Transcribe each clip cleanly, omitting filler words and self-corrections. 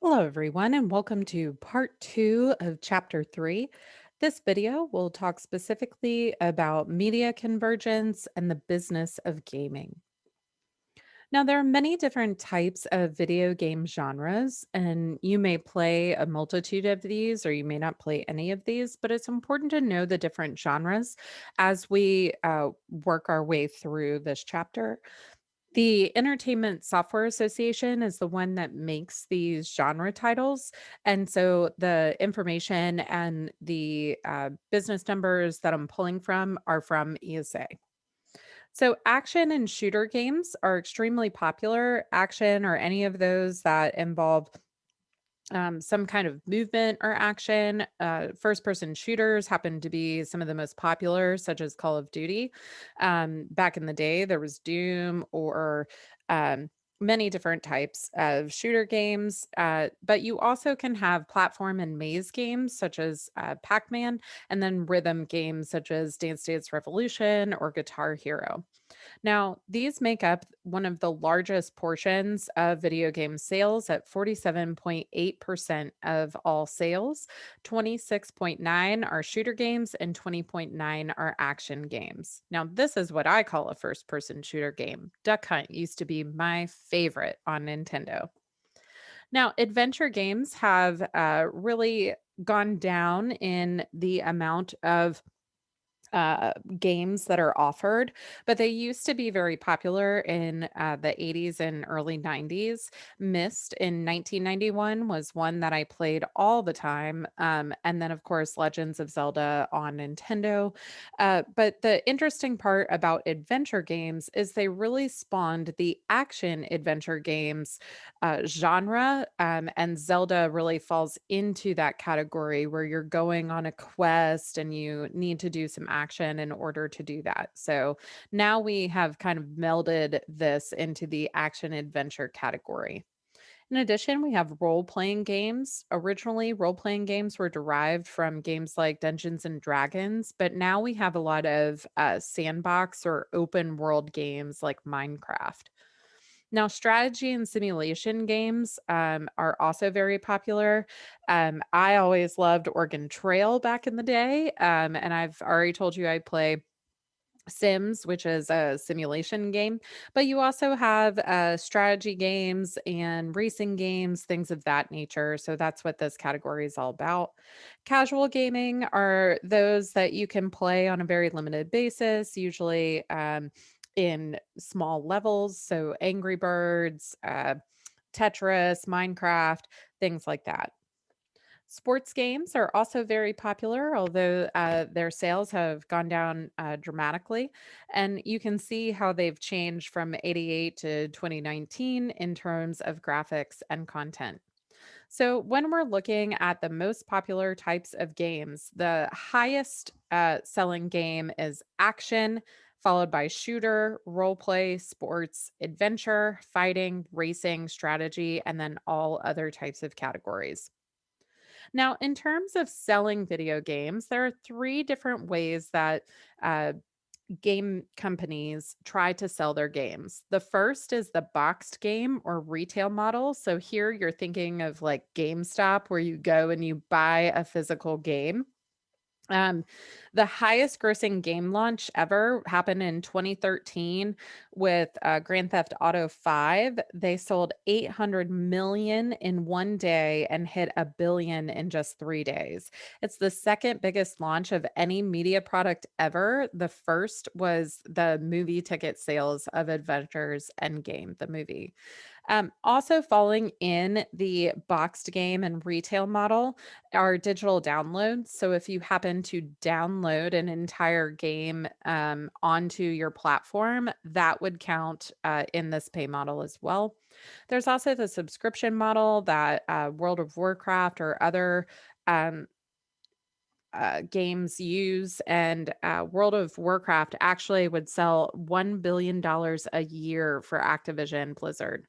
Hello, everyone, and welcome to part two of chapter three. This video will talk specifically about media convergence and the business of gaming. Now, there are many different types of video game genres, and you may play a multitude of these or you may not play any of these, but it's important to know the different genres as we work our way through this chapter. The Entertainment Software Association is the one that makes these genre titles. And so the information and the business numbers that I'm pulling from are from ESA. So, action and shooter games are extremely popular. Action or any of those that involve some kind of movement or action. First person shooters happen to be some of the most popular, such as Call of Duty. Back in the day, there was Doom or um, many different types of shooter games. But you also can have platform and maze games, such as Pac Man, and then rhythm games, such as Dance Dance Revolution or Guitar Hero. Now, these make up one of the largest portions of video game sales at 47.8% of all sales. 26.9 are shooter games and 20.9 are action games. Now, this is what I call a first person shooter game. Duck Hunt used to be my favorite on Nintendo. Now, adventure games have really gone down in the amount of games that are offered, but they used to be very popular in the 80s and early 90s. Myst in 1991 was one that I played all the time. And then, of course, Legends of Zelda on Nintendo. But the interesting part about adventure games is they really spawned the action adventure games genre. And Zelda really falls into that category where you're going on a quest and you need to do some action in order to do that. So now we have kind of melded this into the action adventure category. In addition, we have role playing games. Originally, role playing games were derived from games like Dungeons and Dragons, but now we have a lot of sandbox or open world games like Minecraft. Now, strategy and simulation games are also very popular. I always loved Oregon Trail back in the day. And I've already told you I play Sims, which is a simulation game, but you also have strategy games and racing games, things of that nature. So that's what this category is all about. Casual gaming are those that you can play on a very limited basis, usually in small levels. So Angry Birds, Tetris, Minecraft, things like that. Sports games are also very popular, although their sales have gone down dramatically. And you can see how they've changed from 88 to 2019 in terms of graphics and content. So, when we're looking at the most popular types of games, the highest selling game is action, followed by shooter, role play, sports, adventure, fighting, racing, strategy, and then all other types of categories. Now, in terms of selling video games, there are three different ways that uh, game companies try to sell their games. The first is the boxed game or retail model. So here you're thinking of like GameStop, where you go and you buy a physical game. Um, the highest grossing game launch ever happened in 2013 with Grand Theft Auto 5. They sold 800 million in one day and hit a billion in just 3 days. It's the second biggest launch of any media product ever. The first was the movie ticket sales of Adventures Endgame, the movie. Also, falling in the boxed game and retail model are digital downloads. So, if you happen to download an entire game onto your platform, that would count in this pay model as well. There's also the subscription model that World of Warcraft or other um, games use, and World of Warcraft actually would sell $1 billion a year for Activision Blizzard.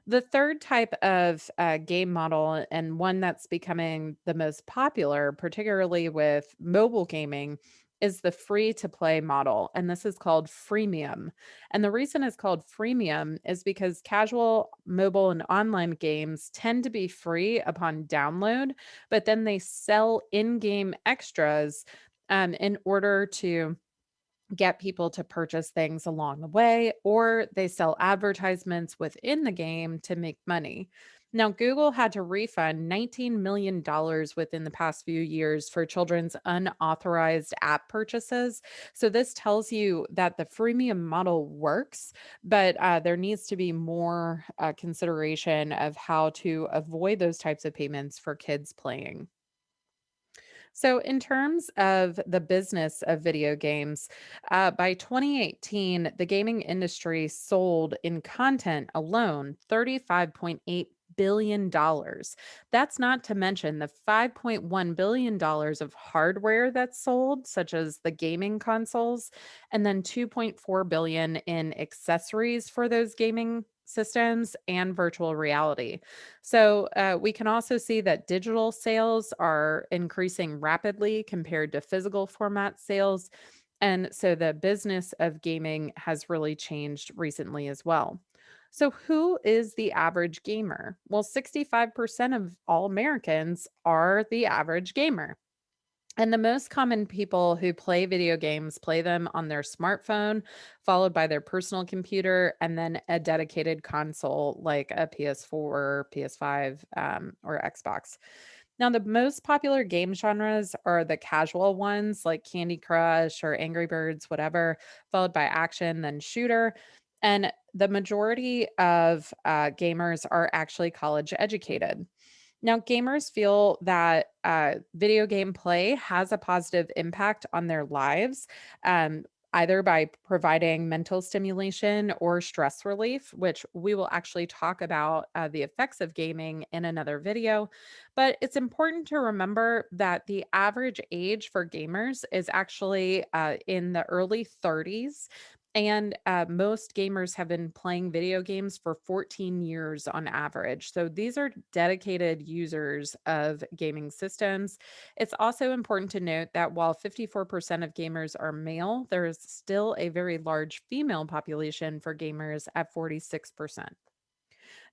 The third type of game model, and one that's becoming the most popular, particularly with mobile gaming, is the free to play model, and this is called freemium. And the reason it's called freemium is because casual mobile and online games tend to be free upon download, but then they sell in game extras in order to get people to purchase things along the way, or they sell advertisements within the game to make money. Now, Google had to refund $19 million within the past few years for children's unauthorized app purchases. So, this tells you that the freemium model works, but there needs to be more consideration of how to avoid those types of payments for kids playing. So, in terms of the business of video games, by 2018, the gaming industry sold in content alone $35.8 billion. That's not to mention the $5.1 billion of hardware that's sold, such as the gaming consoles, and then 2.4 billion in accessories for those gaming systems and virtual reality. So we can also see that digital sales are increasing rapidly compared to physical format sales. And so the business of gaming has really changed recently as well. So, who is the average gamer? Well, 65% of all Americans are the average gamer. And the most common people who play video games play them on their smartphone, followed by their personal computer, and then a dedicated console like a PS4, PS5, or Xbox. Now, the most popular game genres are the casual ones like Candy Crush or Angry Birds, whatever, followed by action, then shooter. And the majority of gamers are actually college educated. Now, gamers feel that video game play has a positive impact on their lives, either by providing mental stimulation or stress relief, which we will actually talk about the effects of gaming in another video. But it's important to remember that the average age for gamers is actually in the early 30s. And most gamers have been playing video games for 14 years on average. So these are dedicated users of gaming systems. It's also important to note that while 54% of gamers are male, there is still a very large female population for gamers at 46%.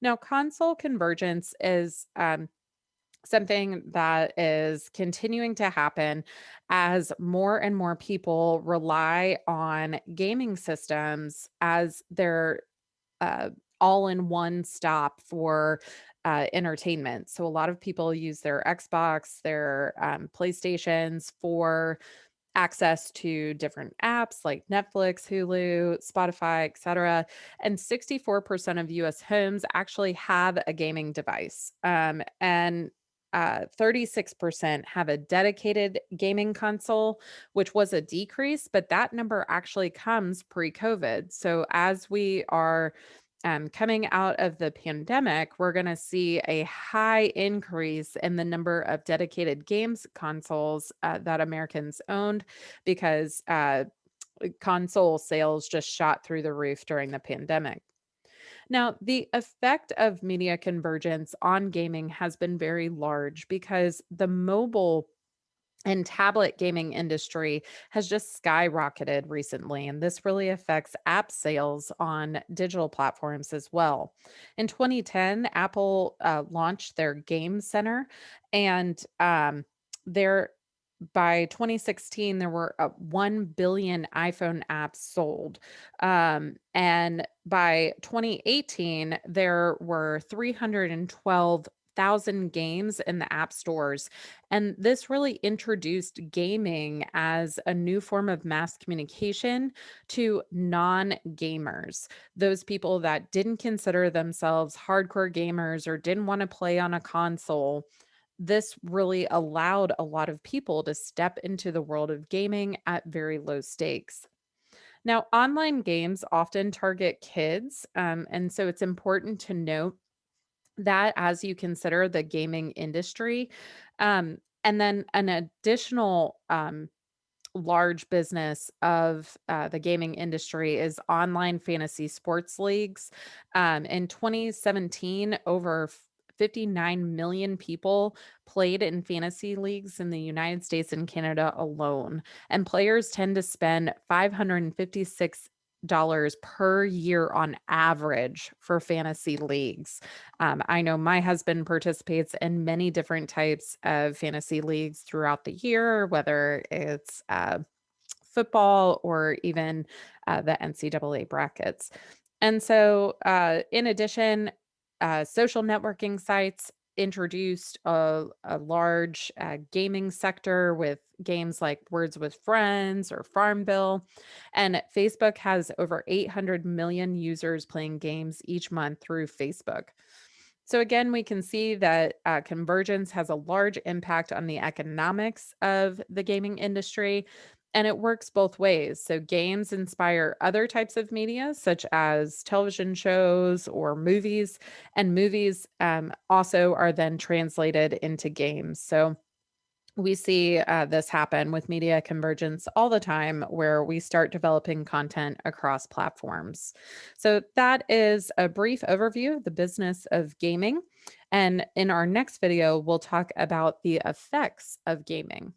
Now, console convergence is something that is continuing to happen as more and more people rely on gaming systems as their uh, all in one stop for entertainment. So a lot of people use their Xbox, their PlayStations for access to different apps like Netflix, Hulu, Spotify, etc. And 64% of US homes actually have a gaming device. And 36% have a dedicated gaming console, which was a decrease, but that number actually comes pre COVID. So, as we are coming out of the pandemic, we're going to see a high increase in the number of dedicated games consoles that Americans owned because console sales just shot through the roof during the pandemic. Now, the effect of media convergence on gaming has been very large because the mobile and tablet gaming industry has just skyrocketed recently, and this really affects app sales on digital platforms as well. In 2010, Apple launched their Game Center, and their by 2016, there were 1 billion iPhone apps sold. And by 2018, there were 312,000 games in the app stores. And this really introduced gaming as a new form of mass communication to non gamers, those people that didn't consider themselves hardcore gamers or didn't want to play on a console. This really allowed a lot of people to step into the world of gaming at very low stakes. Now, online games often target kids, and so it's important to note that as you consider the gaming industry. And then an additional large business of the gaming industry is online fantasy sports leagues. In 2017, over 59 million people played in fantasy leagues in the United States and Canada alone. And players tend to spend $556 per year on average for fantasy leagues. I know my husband participates in many different types of fantasy leagues throughout the year, whether it's football or even the NCAA brackets. And so, in addition, social networking sites introduced a large gaming sector with games like Words with Friends or Farmville. And Facebook has over 800 million users playing games each month through Facebook. So, again, we can see that convergence has a large impact on the economics of the gaming industry, and it works both ways. So, games inspire other types of media, such as television shows or movies, and movies also are then translated into games. So, we see this happen with media convergence all the time where we start developing content across platforms. So, that is a brief overview of the business of gaming. And in our next video, we'll talk about the effects of gaming.